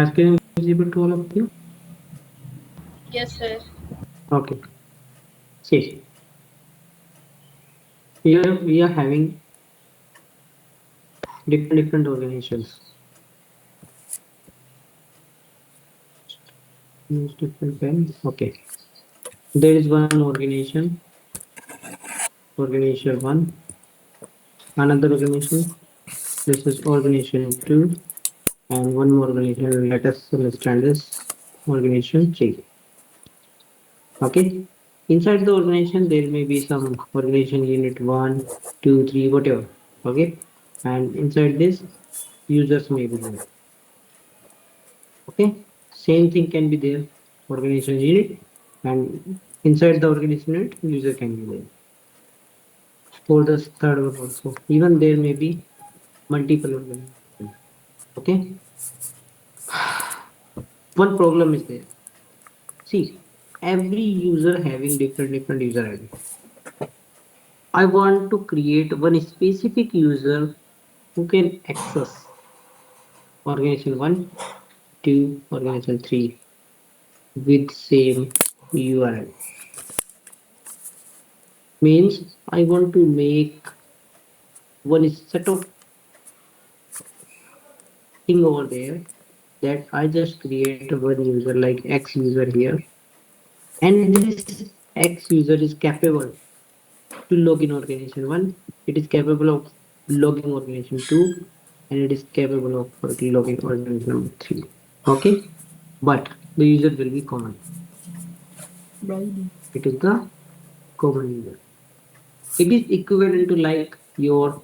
screen is visible to all of you? Yes, sir. Okay. See, here we are having different organizations. Use different pen. Okay. There is one organization, organization one, another organization. This is organization two, and one more organization. Let us understand this organization three. Okay. Inside the organization, there may be some organization unit one, two, three, whatever. Okay. And inside this, users may be there. Okay. Same thing can be there. Organization unit, and inside the organization unit, user can be there. For the third one also, even there may be multiple organizations. Okay. One problem is there. See, every user having different user ID. I want to create one specific user who can access organization 1, 2, organization 3 with same URL. Means I want to make one set of thing over there that I just create one user like X user here, and this X user is capable to log in organization 1, it is capable of logging organization 2, and it is capable of logging organization number 3. Okay, but the user will be common. It is the common user. It is equivalent to like your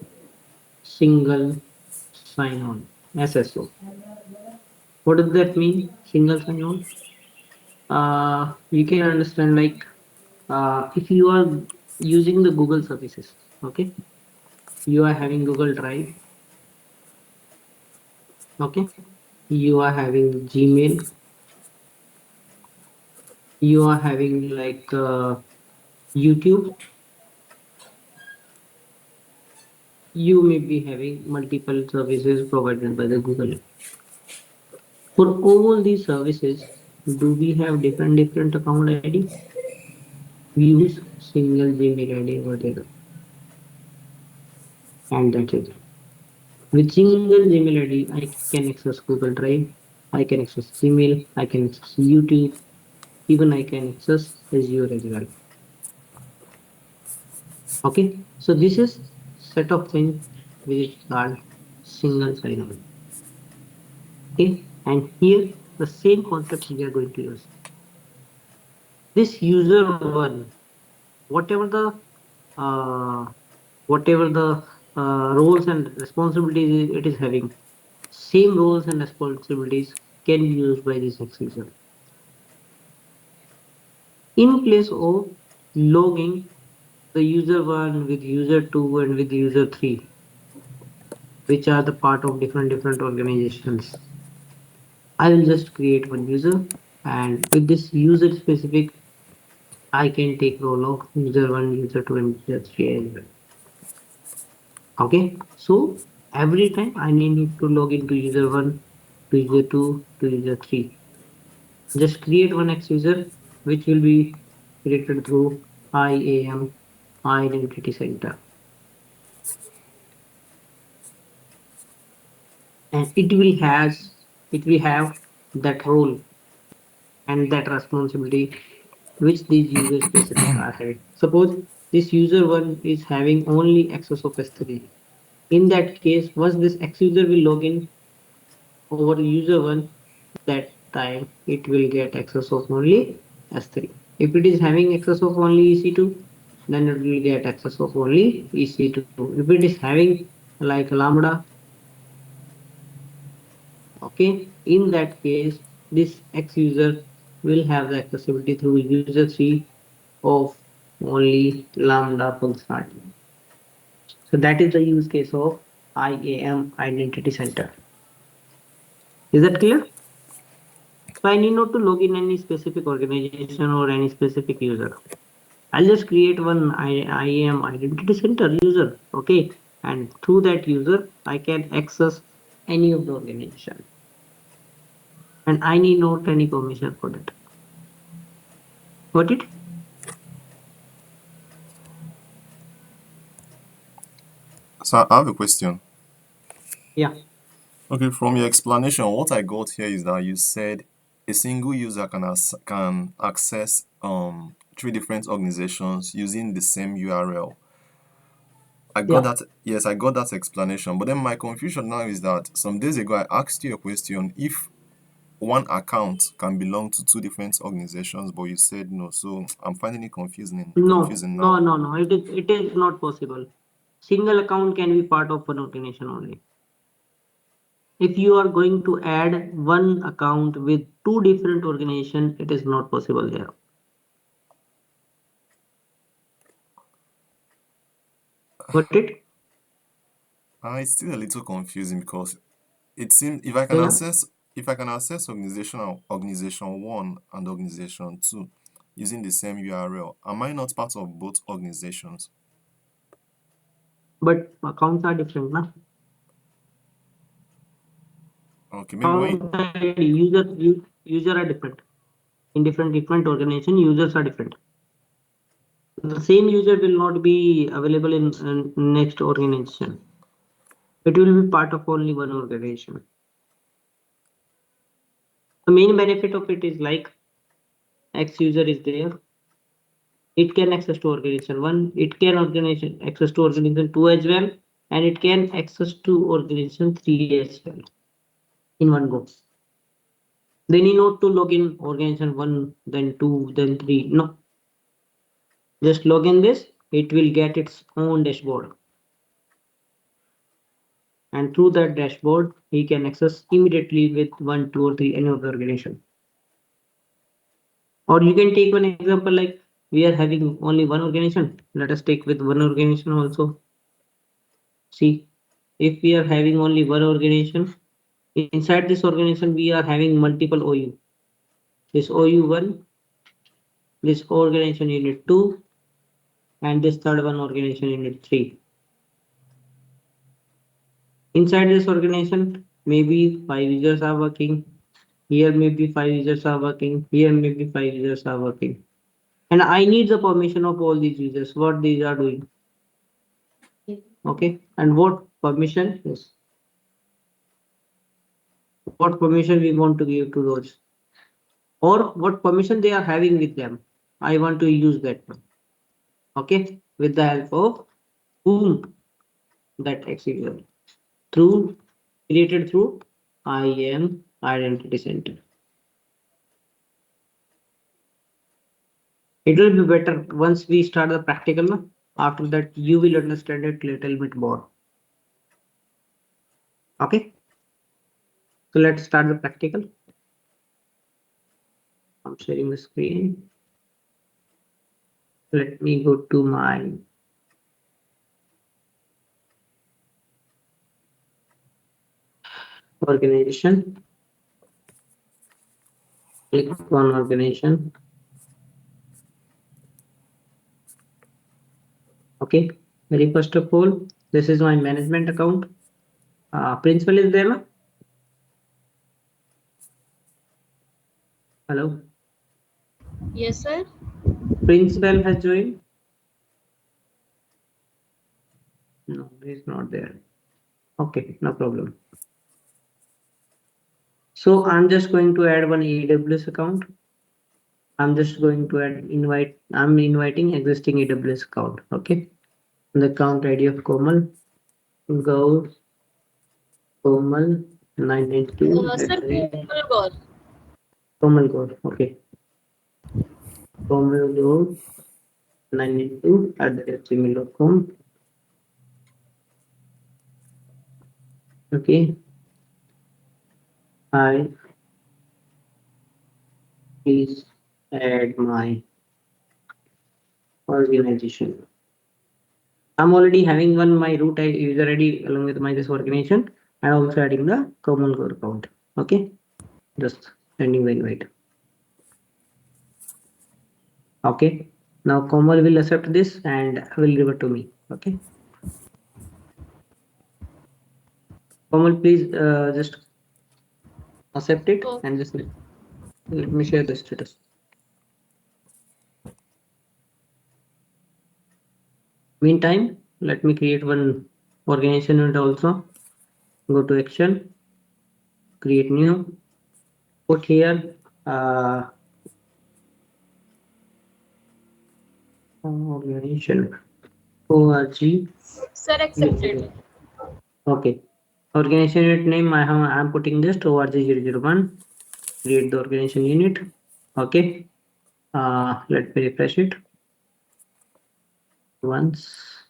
single sign-on SSO. What does that mean? Single sign-on. You can understand like if you are using the Google services. Okay, you are having Google Drive. Okay, you are having Gmail. You are having like YouTube. You may be having multiple services provided by the Google. For all these services, do we have different account ID? We use single Gmail ID over there, and that's it. With single Gmail ID, I can access Google Drive, I can access Gmail, I can access YouTube, even I can access Azure as well. Okay, so this is set of things which is called single sign-on. Okay, and here the same concept we are going to use. This user one, whatever the uh, whatever the roles and responsibilities it is having, same roles and responsibilities can be used by this X user. In place of logging the user one with user two and with user three, which are the part of different organizations, I will just create one user, and with this user specific, I can take role of user one, user two, and user three as well. Okay, so every time I need to log into user one, to user two, to user three. Just create one X user, which will be created through IAM Identity Center, and it will have that role and that responsibility which these user specific are having. Suppose this user one is having only access of S3. In that case, once this X user will log in over user one, that time it will get access of only S3. If it is having access of only EC2, then it will get access of only EC2. If it is having like Lambda, okay, in that case, this X user will have the accessibility through user 3 of only Lambda functionality. So that is the use case of IAM Identity Center. Is that clear? So I need not to log in any specific organization or any specific user. I'll just create one IAM Identity Center user, okay? And through that user, I can access any of the organization. and I need not any permission for that. Got it? So I have a question. Yeah. Okay, from your explanation, what I got here is that you said a single user can access three different organizations using the same URL. I got Yeah. that. Yes, I got that explanation. But then my confusion now is that some days ago I asked you a question if one account can belong to two different organizations, but you said no. So I'm finding it No, confusing no, now. no, no. It is not possible. Single account can be part of one organization only. If you are going to add one account with two different organizations, it is not possible there. Got it? It's still a little confusing because it seems Yeah. if I can access organization one and organization two using the same URL, am I not part of both organizations? But accounts are different, na? Okay, maybe when Account ID, user are different. In different organization, users are different. The same user will not be available in next organization. It will be part of only one organization. The main benefit of it is like X user is there, it can access to organization one, it can organization access to organization two as well, and it can access to organization three as well in one go. They need not to log in organization one, then two, then three. No, just log in this, it will get its own dashboard. And through that dashboard, he can access immediately with one, two, or three, any of the organization. Or you can take one example like we are having only one organization. Let us take with one organization also. See, if we are having only one organization, inside this organization we are having multiple OU. This OU1, this organization unit 2, and this third one organization unit 3. Inside this organization, maybe 5 users are working. Here maybe 5 users are working. Here maybe 5 users are working. And I need the permission of all these users, what these are doing. Okay. And what permission? Yes. What permission we want to give to those, or what permission they are having with them. I want to use that one. Okay, with the help of whom that execute through created through IAM identity center. It will be better once we start the practical one. After that, you will understand it little bit more. Okay, so let's start the practical. I'm sharing the screen. Let me go to my organization. Click on organization. Okay, very first of all, this is my management account. Principal is there, na? Hello, Yes, sir. principal has joined. No, he's not there. Okay, no problem. So I'm just going to add one AWS account. I'm just going to add invite. I'm inviting existing AWS account. Okay, the account ID of Komal. Go Komal 982 Sir, at the rate Komal Gaur. Komal Go. Okay, Komal Go 982 at the rate gmail.com. Okay, I please add my organization. I'm already having one my root user ID along with my this organization and also adding the common core account. Okay, just sending the invite. Okay, now Komal will accept this and will revert to me. Okay, Komal, please just Accept it Oh, and just let me share the status. Meantime, let me create one organization unit also. Go to action, create new, put here organization org. sir, accepted. Okay. Organization unit name I'm putting this to org001. Create the organization unit. Okay. Let me refresh it once.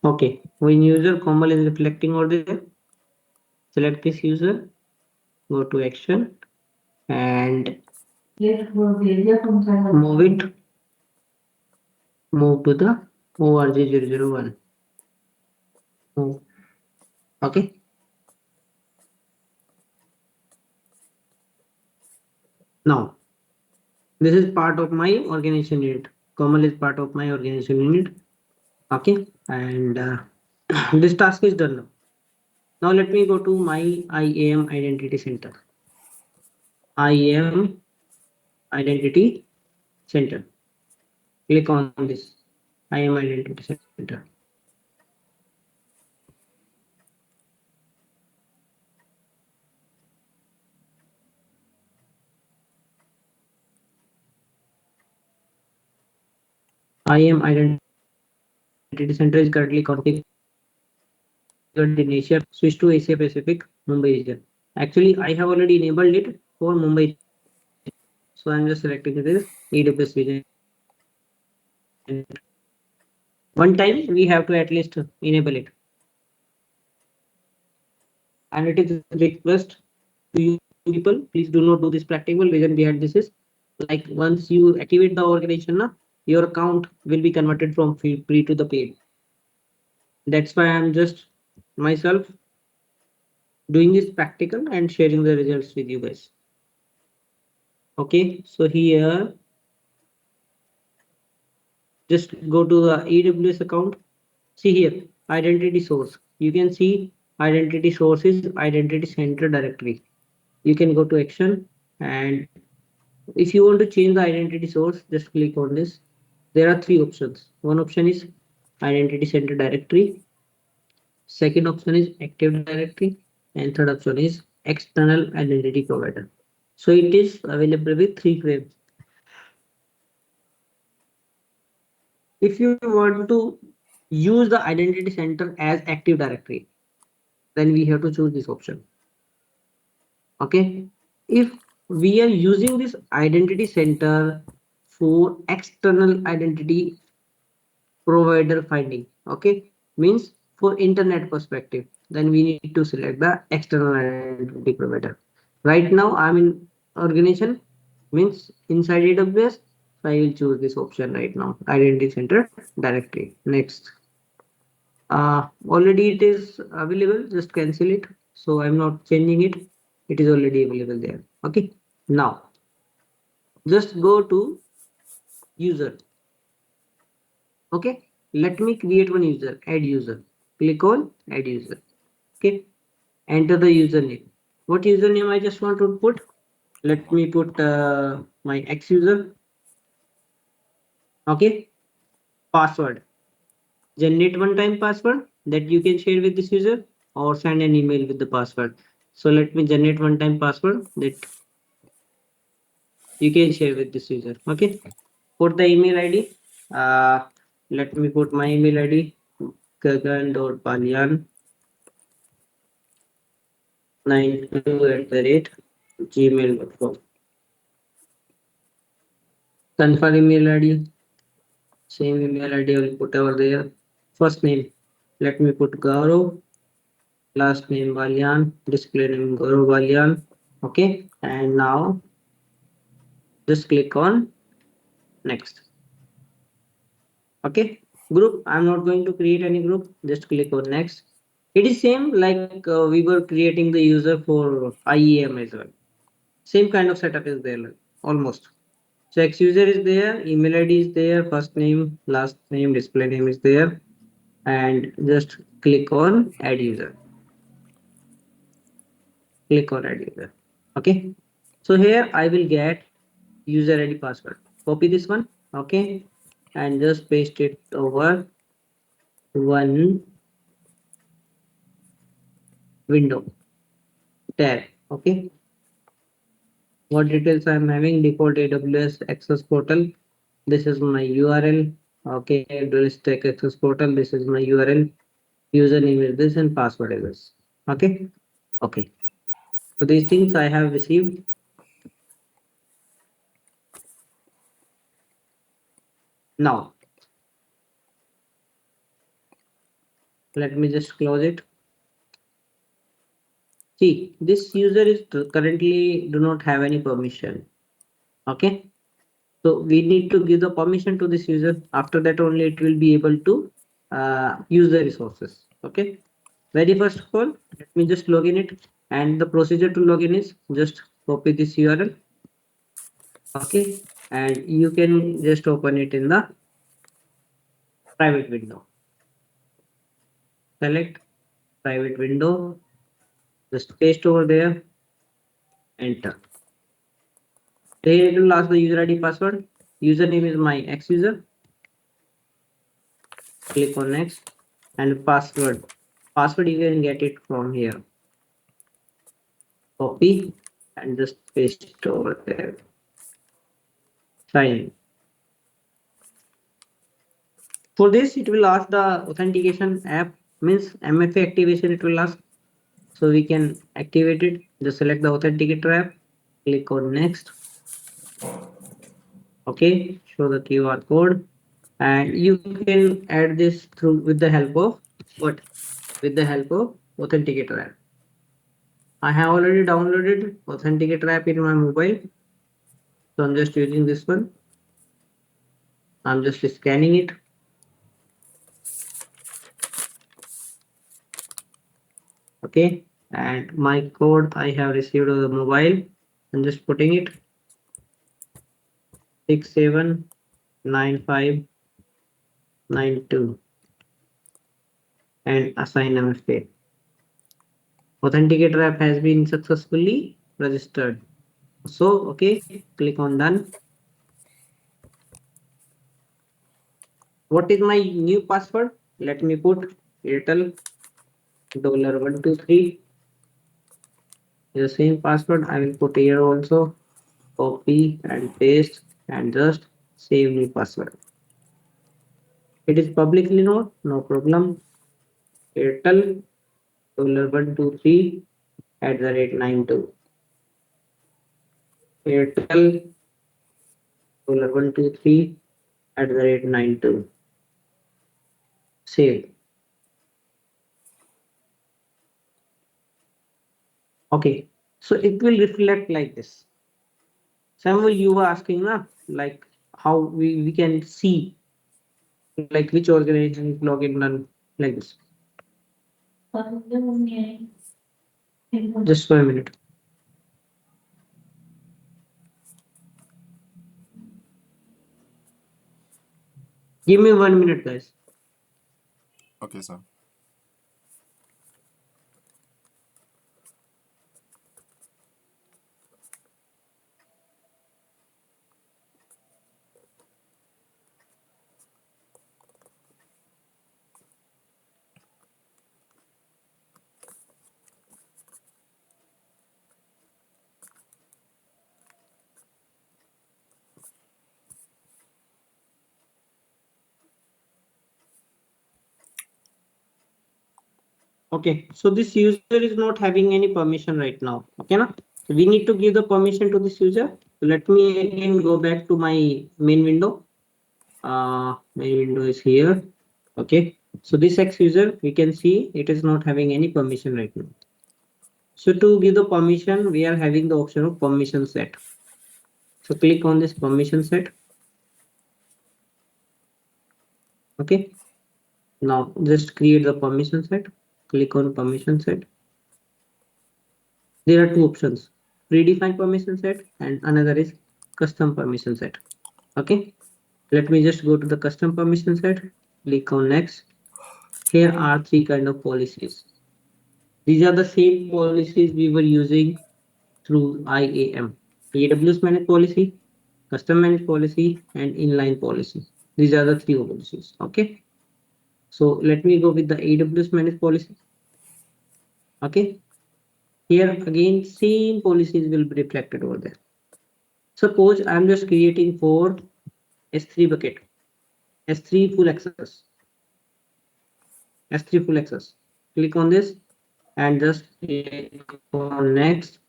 Okay. When user Komal is reflecting over there, select this user, go to action and move it, move to the org001. Move. Okay. Now this is part of my organization unit. Komal is part of my organization unit. Okay. And this task is done now. Now let me go to my IAM identity center. IAM identity center. Click on this IAM identity center. IAM identity center is currently configured in Asia Pacific, Switch to Asia Pacific, Mumbai region. Actually, I have already enabled it for Mumbai region. So I'm just selecting this AWS region center. One time we have to at least enable it. And it is request to you people, please do not do this practical. Reason behind this is like once you activate the organization, na, your account will be converted from free to the paid. That's why I'm just myself doing this practical and sharing the results with you guys. Okay, so here just go to the AWS account. See here, identity source. You can see identity source is identity center directory. You can go to action, and if you want to change the identity source, just click on this. There are three options. One option is identity center directory. Second option is active directory, and third option is external identity provider. So it is available with three frames. If you want to use the identity center as active directory, then we have to choose this option. Okay. If we are using this identity center for external identity provider finding, okay, means for internet perspective, then we need to select the external identity provider. Right now I'm in organization, means inside AWS, so I will choose this option right now, identity center directory. Next, already it is available, just cancel it. So I'm not changing it, it is already available there. Okay, now just go to user. Okay, let me create one user, add user. Click on add user. Okay, enter the username. What username I just want to put? Let me put my X user. Okay, password. Generate one time password that you can share with this user or send an email with the password. So let me generate one time password that you can share with this user. Okay, put the email ID. Uh, Let me put my email ID gagan.palyan 92@gmail.com. Confirm email ID. Same email ID I will put over there. First name, let me put Gaurav. Last name Balyan. Display name Gaurav Balyan. Okay, and now just click on next. Okay, group. I'm not going to create any group. Just click on next. It is same like we were creating the user for IAM as well. Same kind of setup is there, like, almost. So X user is there, email ID is there, first name, last name, display name is there, and just click on add user. Click on add user. Okay. So here I will get user ID password. Copy this one. Okay. And just paste it over one window tab. Okay. What details I'm having? Default AWS access portal. This is my URL. Okay. Dualistic access portal. This is my URL. Username is this and password is this. Okay. Okay. So these things I have received. Now let me just close it. See, this user is currently do not have any permission. Okay. So we need to give the permission to this user. After that only it will be able to use the resources. Okay. Very first of all, let me just log in it. And the procedure to login is just copy this URL. Okay. And you can just open it in the private window. Select private window. Just paste over there. Enter. Here it will ask the user ID password. Username is my X user. Click on next and password. Password you can get it from here. Copy and just paste it over there. Sign in. For this, it will ask the authentication app means MFA activation. It will ask, so we can activate it. Just select the authenticator app. Click on next. Okay, show the QR code, and you can add this through with the help of what? With the help of authenticator app. I have already downloaded authenticator app in my mobile, so I'm just using this one. I'm just scanning it. Okay, and my code I have received on the mobile. I'm just putting it 679592 and assign MFA. Authenticator app has been successfully registered. So, okay, click on done. What is my new password? Let me put Airtel $123. The same password I will put here also. Copy and paste and just save new password. It is publicly known, no problem. Airtel $123 at the rate 92. Airtel $123 at the rate 92. Save. Okay, so it will reflect like this. Samuel, you were asking, na, like how we can see like which organization is login done like this. Just for a minute. Give me 1 minute, guys. Okay, sir. Okay, so this user is not having any permission right now. Okay, na? So we need to give the permission to this user. So let me again go back to my main window. Main window is here. Okay, so this X user, we can see it is not having any permission right now. So to give the permission, we are having the option of permission set. So click on this permission set. Okay, now just create the permission set. Click on permission set. There are two options: predefined permission set and another is custom permission set. Okay, let me just go to the custom permission set. Click on next. Here are three kind of policies. These are the same policies we were using through IAM. AWS managed policy, custom managed policy, and inline policy. These are the three policies. Okay. So let me go with the AWS managed policy. Okay. Here again, same policies will be reflected over there. Suppose I'm just creating for S3 bucket, S3 full access, S3 full access. Click on this and just click on next.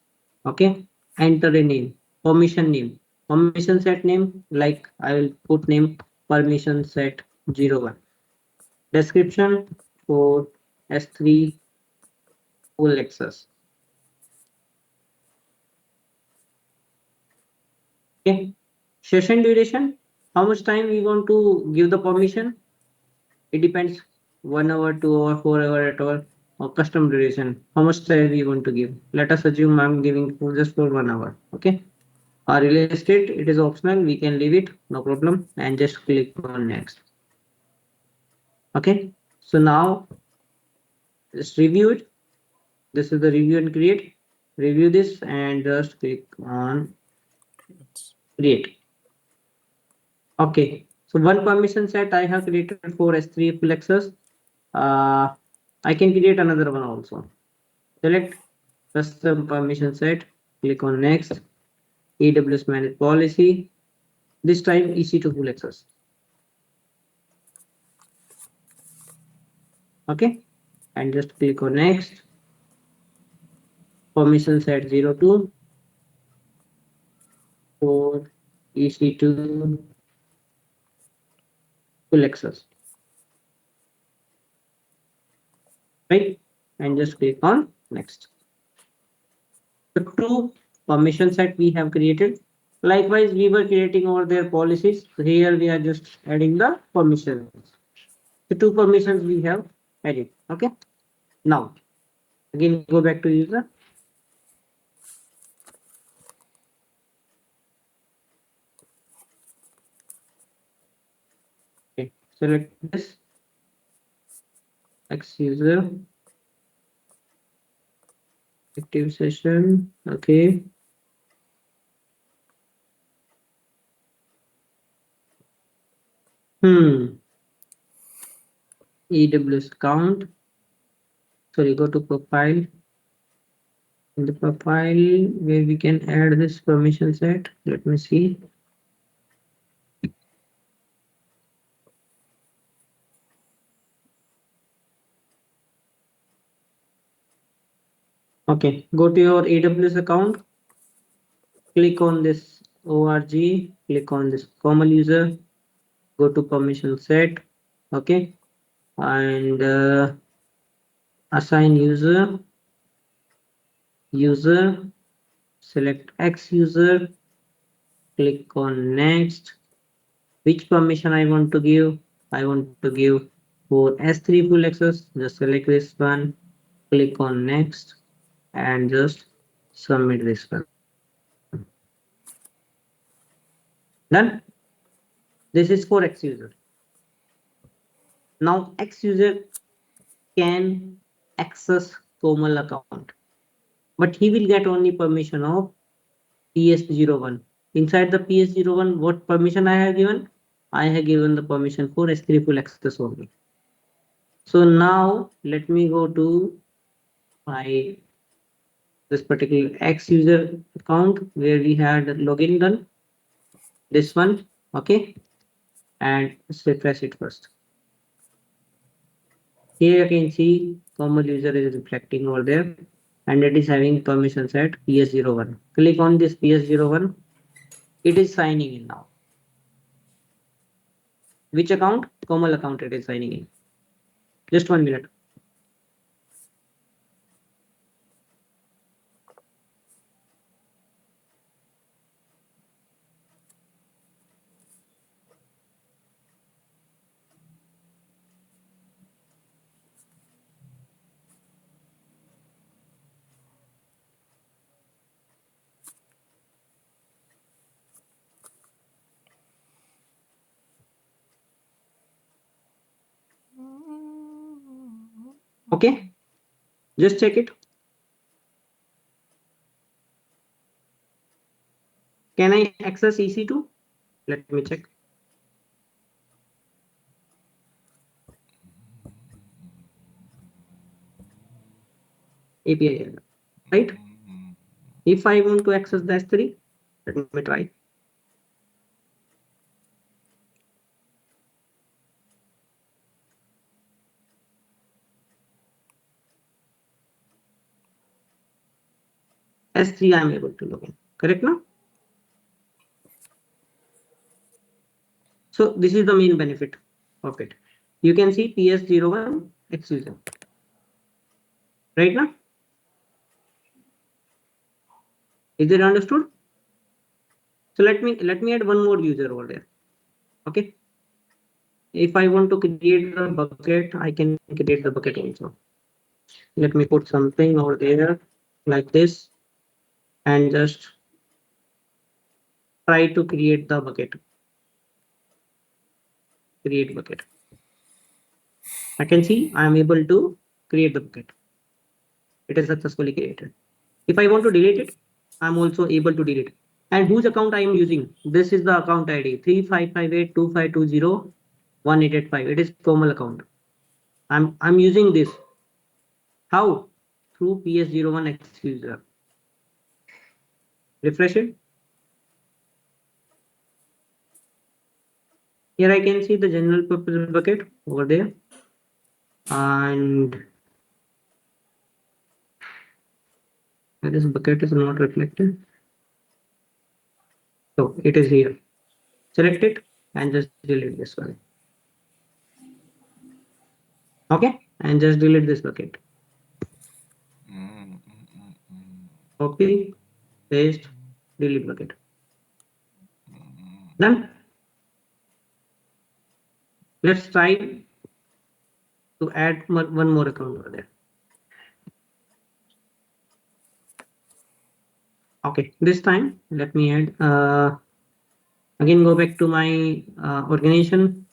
Okay. Enter a name, permission name, permission set name. Like I will put name permission set 01. Description for S3 full access. Okay. Session duration. How much time we want to give the permission? It depends. 1 hour, 2 hour, 4 hour, 8 hour, or custom duration. How much time we want to give? Let us assume I'm giving just for 1 hour. Okay. Real estate, it is optional. We can leave it, no problem, and just click on next. Okay. So now just review it. This is the review and create. Review this and just click on create. Okay. So one permission set I have created for S3 full access. Uh, I can create another one also. Select custom permission set. Click on next. AWS managed policy. This time EC2 full access. Okay. And just click on next. Permission set 02 for EC2 full access. Right. And just click on next. The two permission set we have created. Likewise, we were creating over their policies. So here we are just adding the permissions. The two permissions we have added. Okay. Now, again, go back to user. Okay. Select this X user active session. Okay. AWS account. Sorry, go to profile. In the profile where we can add this permission set. Let me see. Okay, go to your AWS account. Click on this org. Click on this formal user. Go to permission set. Okay, and assign user. User. Select X user. Click on next. Which permission I want to give? I want to give for S3 full access. Just select this one. Click on next and just submit this one. Done. This is for X user. Now X user can access Komal account, but he will get only permission of PS01. Inside the PS01, what permission I have given? I have given the permission for S3 full access only. So now let me go to my this particular X user account where we had login done. This one, okay, and let's refresh it first. Here you can see common user is reflecting over there and it is having permission set PS01. Click on this PS01. It is signing in now. Which account? Komal account it is signing in. Just 1 minute. Okay. Just check it. Can I access EC2? Let me check. API error, right? If I want to access the S3, let me try. S3 I am able to log in. Correct now? So this is the main benefit of it. You can see PS01 X user. Right now? Is it understood? So let me add one more user over there. Okay. If I want to create the bucket, I can create the bucket also. Let me put something over there like this and just try to create the bucket. Create bucket. I can see I am able to create the bucket. It is successfully created. If I want to delete it, I'm also able to delete it. And whose account I am using? This is the account ID 355825201885. It is formal account. I'm using this. How? Through PS01X user. Refresh it. Here I can see the general purpose bucket over there. And this bucket is not reflected. So it is here. Select it and just delete this one. Okay, and just delete this bucket. Copy, paste, delete bucket. Done. Let's try to add one more account over there. Okay, this time let me add again go back to my organization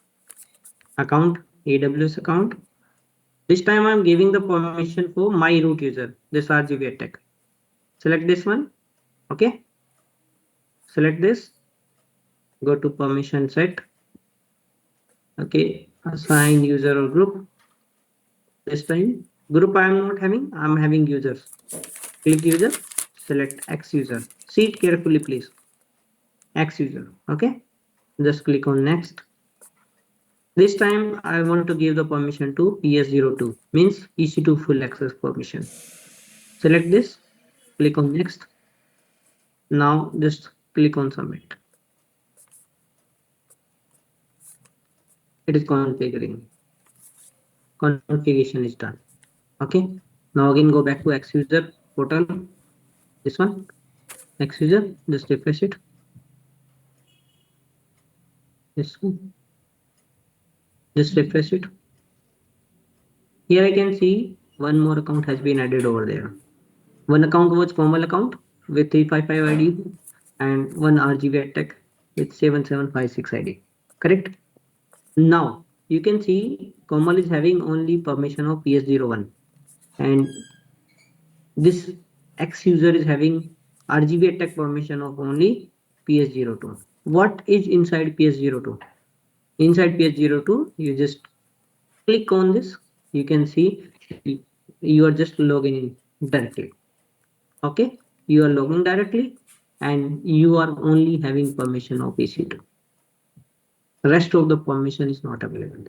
account, AWS account. This time I'm giving the permission for my root user, this RGV-EDTECH. Select this one. Okay. Select this. Go to permission set. Okay. Assign user or group. This time group I am not having. I'm having users. Click user. Select X user. See it carefully, please. X user. Okay. Just click on next. This time I want to give the permission to PS02, means EC2 full access permission. Select this, click on next. Now just click on submit. It is configuring. Configuration is done. Okay. Now again go back to X user portal. This one, X user, just refresh it. This one, just refresh it. Here I can see one more account has been added over there. One account was formal account with 355 ID and one RGV-EDTECH with 7756 ID. Correct? Now you can see Komal is having only permission of PS01 and this X user is having RGV-EDTECH permission of only PS02. What is inside PS02? Inside PS02, you just click on this. You can see you are just logging in directly. Okay, you are logging directly and you are only having permission of EC2. Rest of the permission is not available.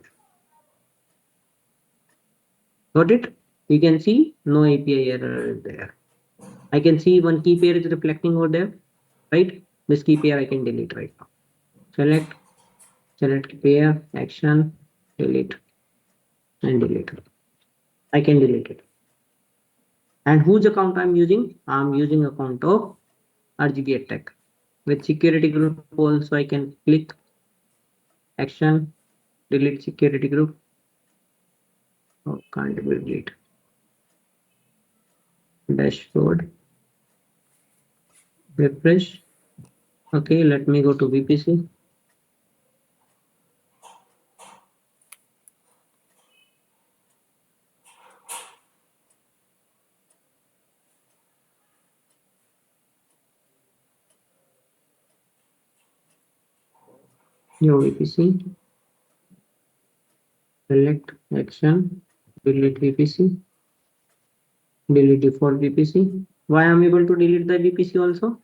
Got it? You can see no API error there. I can see one key pair is reflecting over there, right? This key pair I can delete right now. Select pair, action, delete, and delete. I can delete it. And whose account I'm using? I'm using account of RGV-EDTECH. With security group also I can click action, delete security group. Oh, can't delete. Dashboard. Refresh. Okay, let me go to VPC. your VPC, select action, delete VPC, delete default VPC. Why I'm able to delete the VPC also?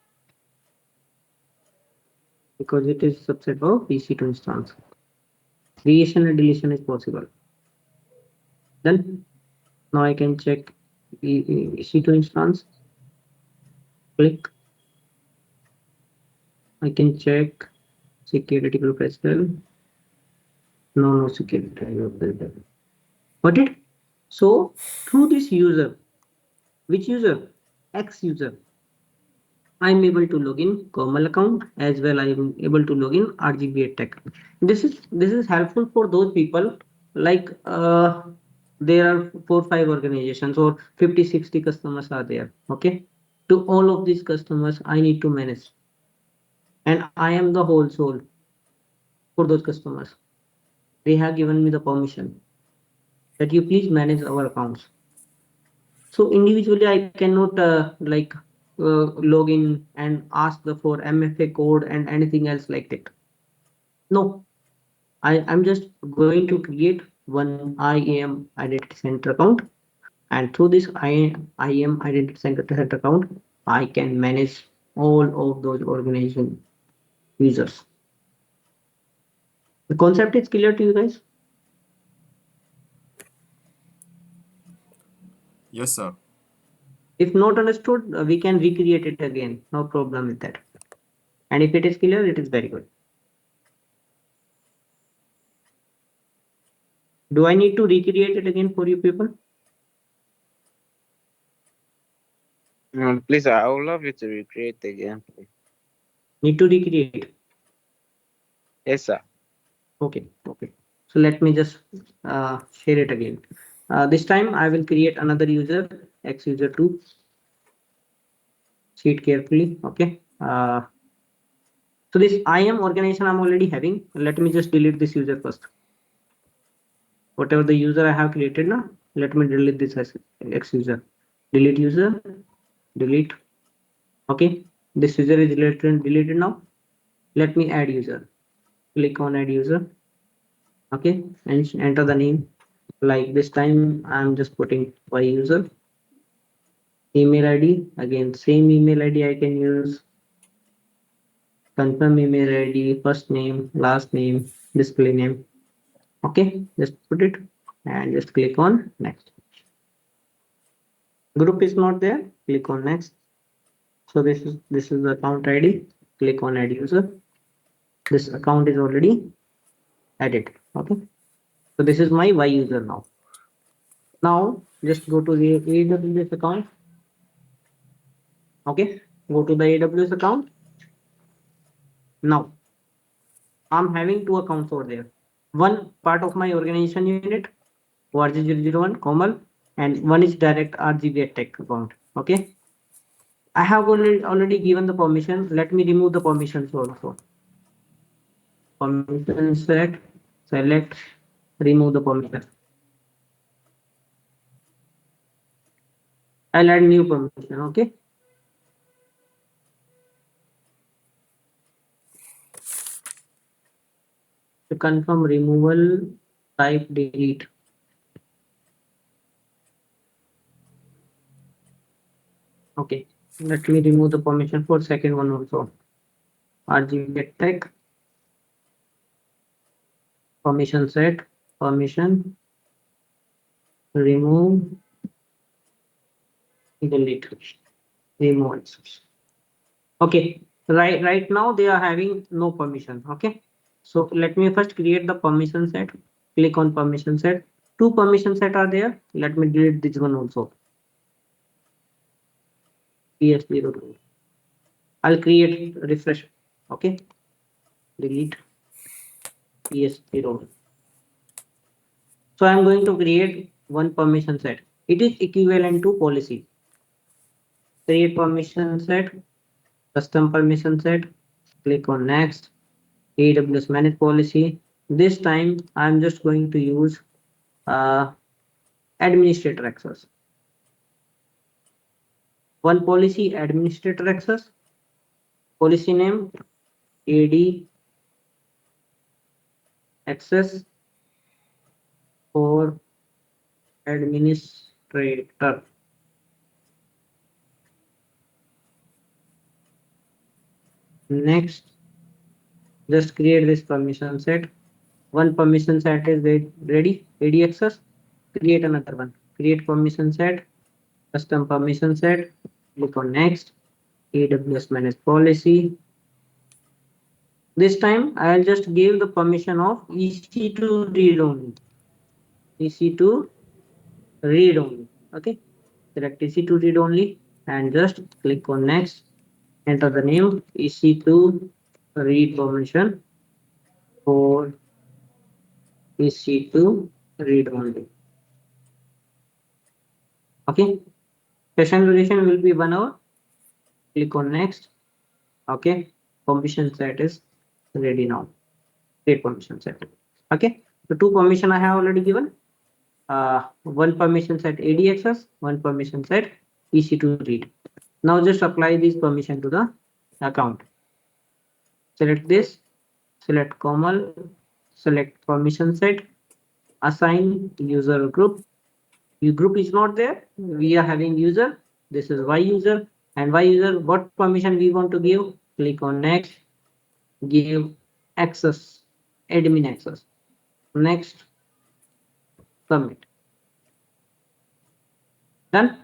Because it is subset of EC2 instance. Creation and deletion is possible. Then now I can check EC2 instance. Click. I can check security group as well. No security group as well. Got it? So through this user, which user? X user, I'm able to log in Komal account as well. I'm able to log in RGV-EDTECH. This is helpful for those people like there are 4 5 organizations or 50 60 customers are there. Okay, to all of these customers I need to manage, and I am the whole soul for those customers. They have given me the permission that you please manage our accounts. So individually, I cannot log in and ask the for MFA code and anything else like that. No, I'm just going to create one IAM Identity Center account, and through this IAM Identity Center account, I can manage all of those organization users. The concept is clear to you guys? Yes, sir. If not understood, we can recreate it again. No problem with that. And if it is clear, it is very good. Do I need to recreate it again for you people? Please, I would love you to recreate again, please. Need to recreate. Yes, sir. Okay. So let me just share it again. This time I will create another user, X user 2. See it carefully. Okay. So this IAM organization I'm already having. Let me just delete this user first. Whatever the user I have created now, let me delete this as X user. Delete user, delete. Okay. This user is deleted now. Let me add user. Click on add user. Okay, and enter the name. Like this time I'm just putting y user. Email ID, again same email ID I can use. Confirm email ID, first name, last name, display name. Okay, just put it and just click on next. Group is not there, click on next. So this is the account ID. Click on add user. This account is already added. Okay, so this is my y user now. Now just go to the AWS account. Okay, go to the AWS account. Now I'm having two accounts over there. One part of my organization unit, RG001 Komal, and one is direct RGV-EDTECH account. Okay, I have already given the permission. Let me remove the permissions also. Permission set, select, remove the permission. I'll add new permission. Okay. To confirm removal, type delete. Okay, let me remove the permission for second one also. RGV-EDTECH, permission set, permission, remove, delete, remove access. Okay, right now they are having no permission. Okay, so let me first create the permission set. Click on permission set. Two permission set are there. Let me delete this one also. PS02. I'll create refresh. Okay, delete PS0. So I'm going to create one permission set. It is equivalent to policy. Create permission set, custom permission set. Click on next. AWS manage policy. This time I'm just going to use uh, administrator access. One policy, administrator access. Policy name AD access for administrator. Next, just create this permission set. One permission set is ready, AD access. Create another one. Create permission set, custom permission set. Click on next. AWS manage policy. This time I'll just give the permission of EC2 read only. EC2 read only. Okay. Select EC2 read only and just click on next. Enter the name EC2 read permission for EC2 read only. Okay. Session duration will be 1 hour. Click on next. Okay. Permission set is ready now. Create permission set. Okay. The two permission I have already given. One permission set AD access, one permission set EC2 read. Now just apply this permission to the account. Select this, select Komal, select permission set, assign user group. Your group is not there. We are having user. This is Y user and Y user. What permission we want to give? Click on next. Give access, admin access. Next, submit. Done.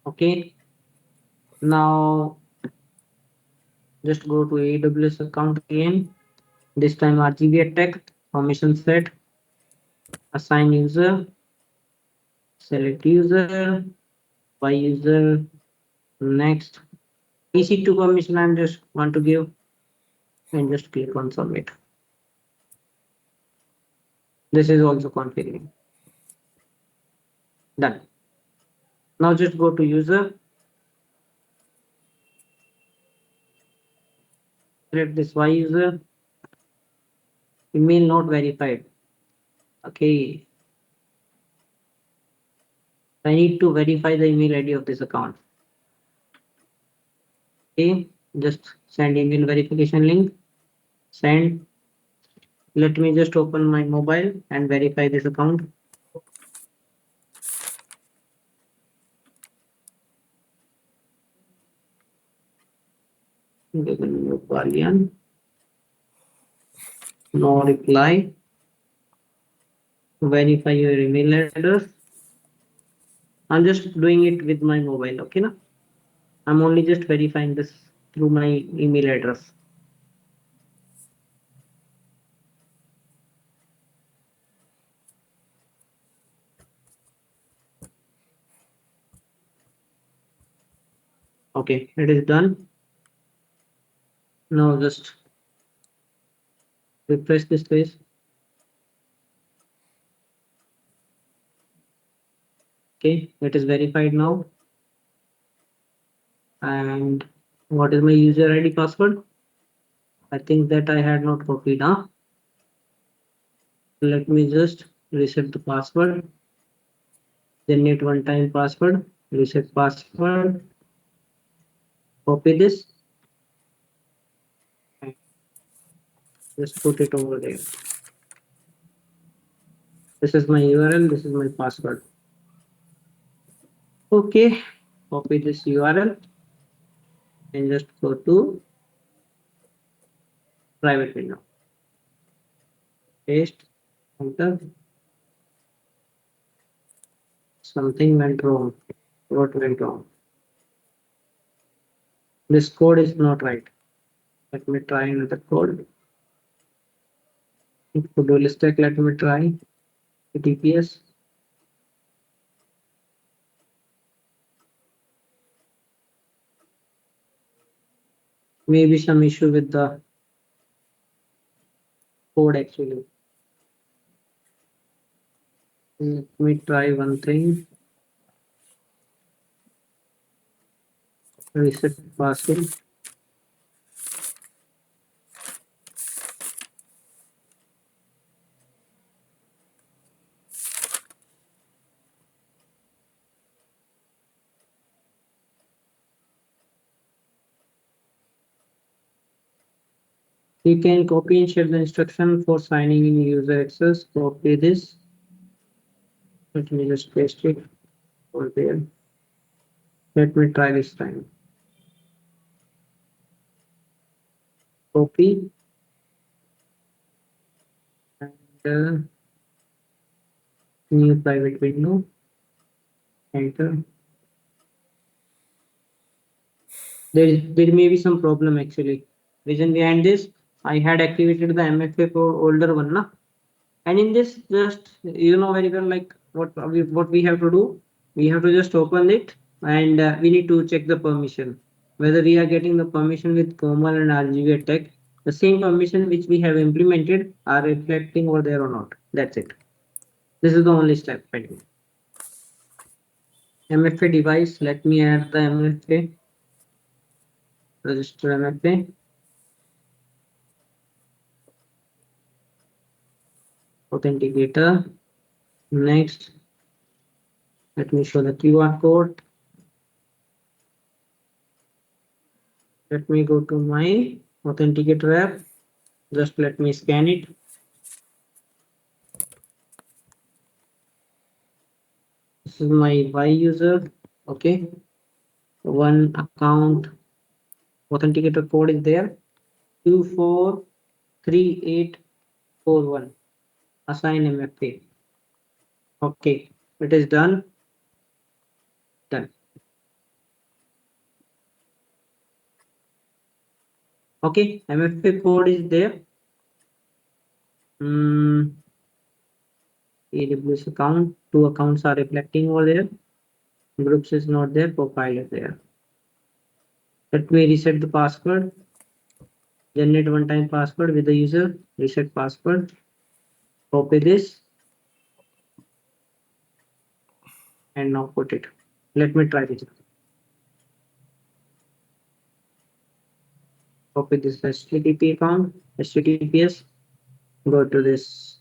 Okay. Now just go to AWS account again. This time RGV-EDTECH, permission set, assign user, select user, by user, next. EC2 permission I just want to give and just click on submit. This is also configuring. Done. Now just go to user, select this Y user, email not verified. Okay. I need to verify the email ID of this account. Okay, just send email verification link. Send. Let me just open my mobile and verify this account. No reply. Verify your email address. I'm just doing it with my mobile. Okay, na? I'm only just verifying this through my email address. Okay, it is done. Now just refresh this page. Okay, it is verified now. And what is my user ID password? I think that I had not copied. Huh? Let me just reset the password. Generate one-time password. Reset password. Copy this. And just put it over there. This is my URL. This is my password. Okay, copy this URL and just go to private window. Paste, enter. Something went wrong. What went wrong? This code is not right. Let me try another code. To-do stack, let me try. TPS. Maybe some issue with the code actually. Let me try one thing. Reset password. You can copy and share the instruction for signing in user access. Copy this. Let me just paste it over there. Let me try this time. Copy and new private window. Enter. There may be some problem actually. Reason behind this, I had activated the MFA for older one, na? And in this, just you know very well, like what we have to do. We have to just open it, and we need to check the permission whether we are getting the permission with Komal and RGV Tech. The same permission which we have implemented are reflecting over there or not. That's it. This is the only step pending. MFA device. Let me add the MFA. Register MFA. Authenticator. Next, let me show the QR code. Let me go to my authenticator app. Just let me scan it. This is my Y user. Okay. One account authenticator code is there. 243841. Assign MFA. Okay. It is done. Done. Okay. MFA code is there. AWS account. Two accounts are reflecting over there. Groups is not there. Profile is there. Let me reset the password. Generate one-time password with the user. Reset password. Copy this and now put it. Let me try this. Copy this HTTP account, HTTPS. Go to this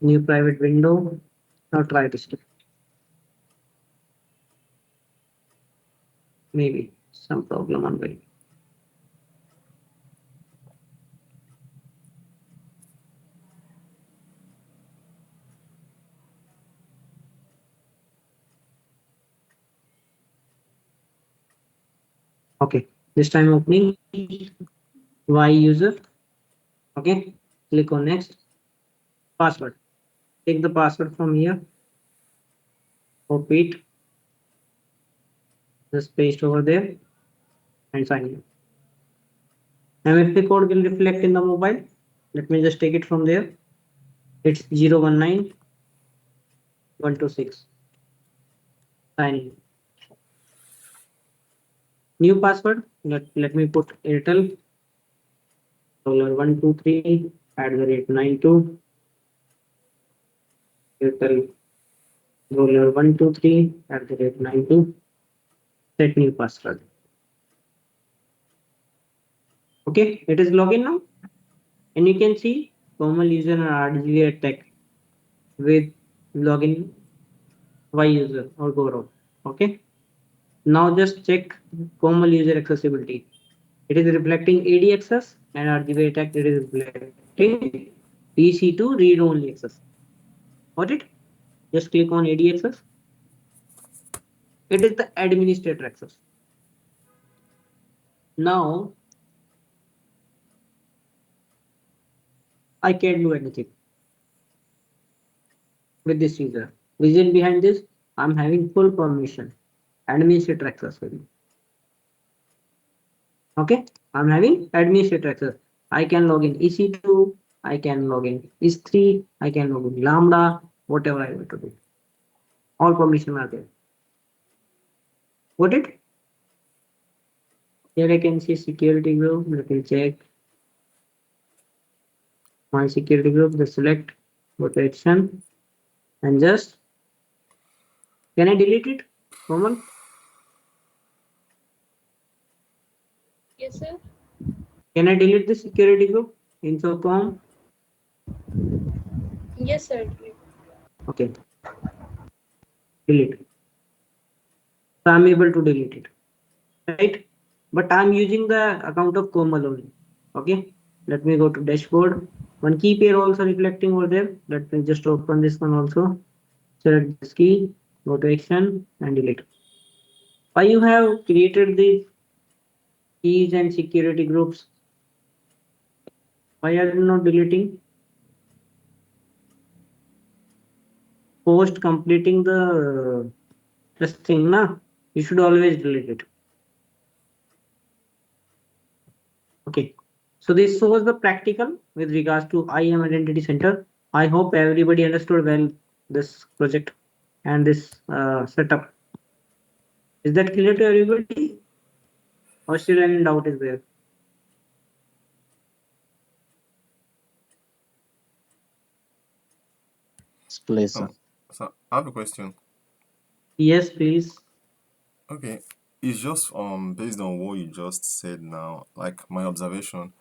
new private window. Now try this. Maybe some problem on way. Okay, this time opening Y user. Okay, click on next. Password. Take the password from here. Copy it. Just paste over there and sign in. MFA code will reflect in the mobile. Let me just take it from there. It's 019126. Sign in. New password. Let me put Airtel $123 @92. Airtel $123 @92. Set new password. Okay, it is login now, and you can see formal user and RGV-EDTECH with login Y user or Gaurav. Okay, now just check formal user accessibility. It is reflecting AD access and RGV-EDTECH. It is reflecting EC2 read only access. Got it? Just click on AD access. It is the administrator access. Now I can do anything with this user. Reason behind this, I'm having full permission, administrator access with me. Okay, I'm having administrator access. I can log in EC2, I can log in S3, I can log in Lambda, whatever I want to do. All permission are there. Got it? Here I can see security group. Let me check my security group. The select protection and just can I delete it? Common? Yes, sir. Can I delete the security group? Infocom. Yes, sir. Okay, delete. So I'm able to delete it, right? But I'm using the account of Komal only. Okay. Let me go to dashboard. One key pair also reflecting over there. Let me just open this one also. Select this key, go to action and delete. Why you have created these keys and security groups? Why are you not deleting? Post completing the this thing, na? You should always delete it. Okay. So this was the practical with regards to IAM Identity Center. I hope everybody understood well this project and this setup. Is that clear to everybody? Or still any doubt is there? Please, sir. So I have a question. Yes, please. Okay, it's just based on what you just said now, like my observation.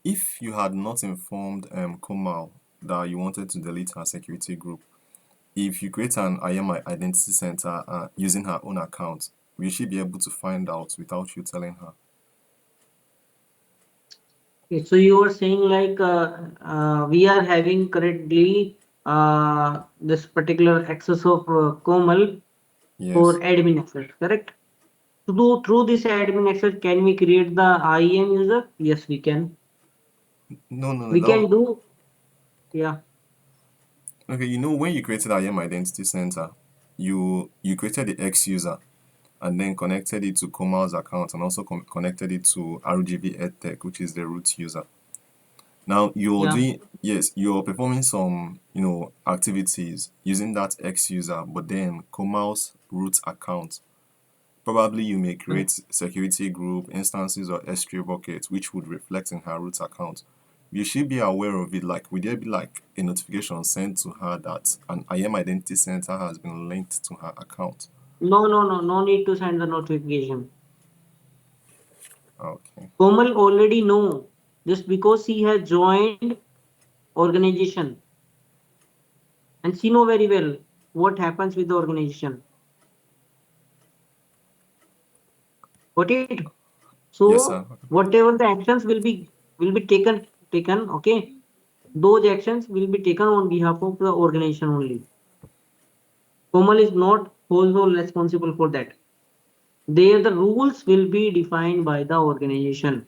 If you had not informed Komal that you wanted to delete her security group, if you create an IAM identity center using her own account, will she be able to find out without you telling her? Okay, so you were saying like we are having currently this particular access of Komal for Yes. admin access, correct? Through this admin access, can we create the IAM user? Yes, we can. No, no, no. We can do, yeah, Okay, you know when you created IAM identity center, you created the X user and then connected it to Komal's account and also connected it to RGV-EDTECH, which is the root user. Now you're yeah. doing, yes, you're performing some, activities using that X user, but then Komal's root account. Probably you may create security group instances or S3 buckets which would reflect in her root account. You should be aware of it. Like, would there be like a notification sent to her that an IAM identity center has been linked to her account? No, no, no, no need to send the notification. Okay. Komal already know just because he has joined organization and she know very well what happens with the organization. Got it? Yes, So sir. whatever the actions will be taken. Okay, those actions will be taken on behalf of the organization only. Komal is not wholesale responsible for that. There the rules will be defined by the organization,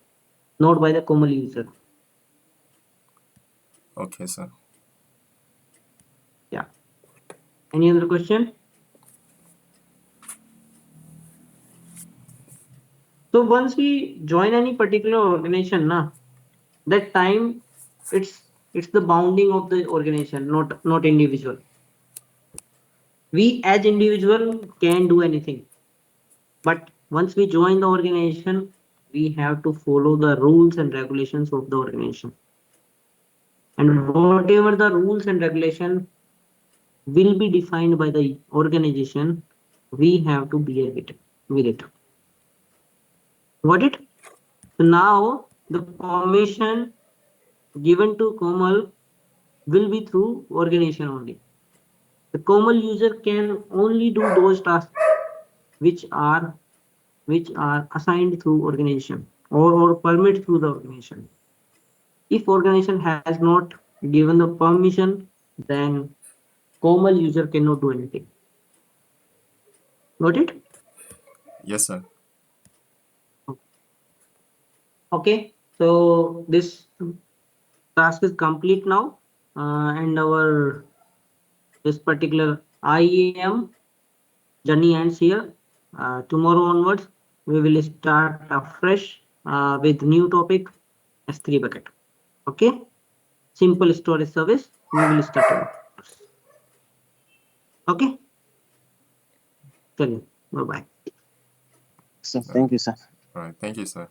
not by the Komal user. Okay, sir. Yeah. Any other question? So once we join any particular organization, na, that time it's the bounding of the organization, not individual. We as individual can do anything, but once we join the organization, we have to follow the rules and regulations of the organization. And whatever the rules and regulation will be defined by the organization, we have to bear with it. Got it? So now the permission given to Komal will be through organization only. The Komal user can only do those tasks which are which are assigned through organization or permit through the organization. If organization has not given the permission, then Komal user cannot do anything. Got it? Yes, sir. Okay. So this task is complete now, and our this particular IAM journey ends here. Tomorrow onwards, we will start afresh with new topic S3 bucket. Okay. Simple storage service. We will start tomorrow. Okay. Bye bye. So thank you, sir. All right. Thank you, sir.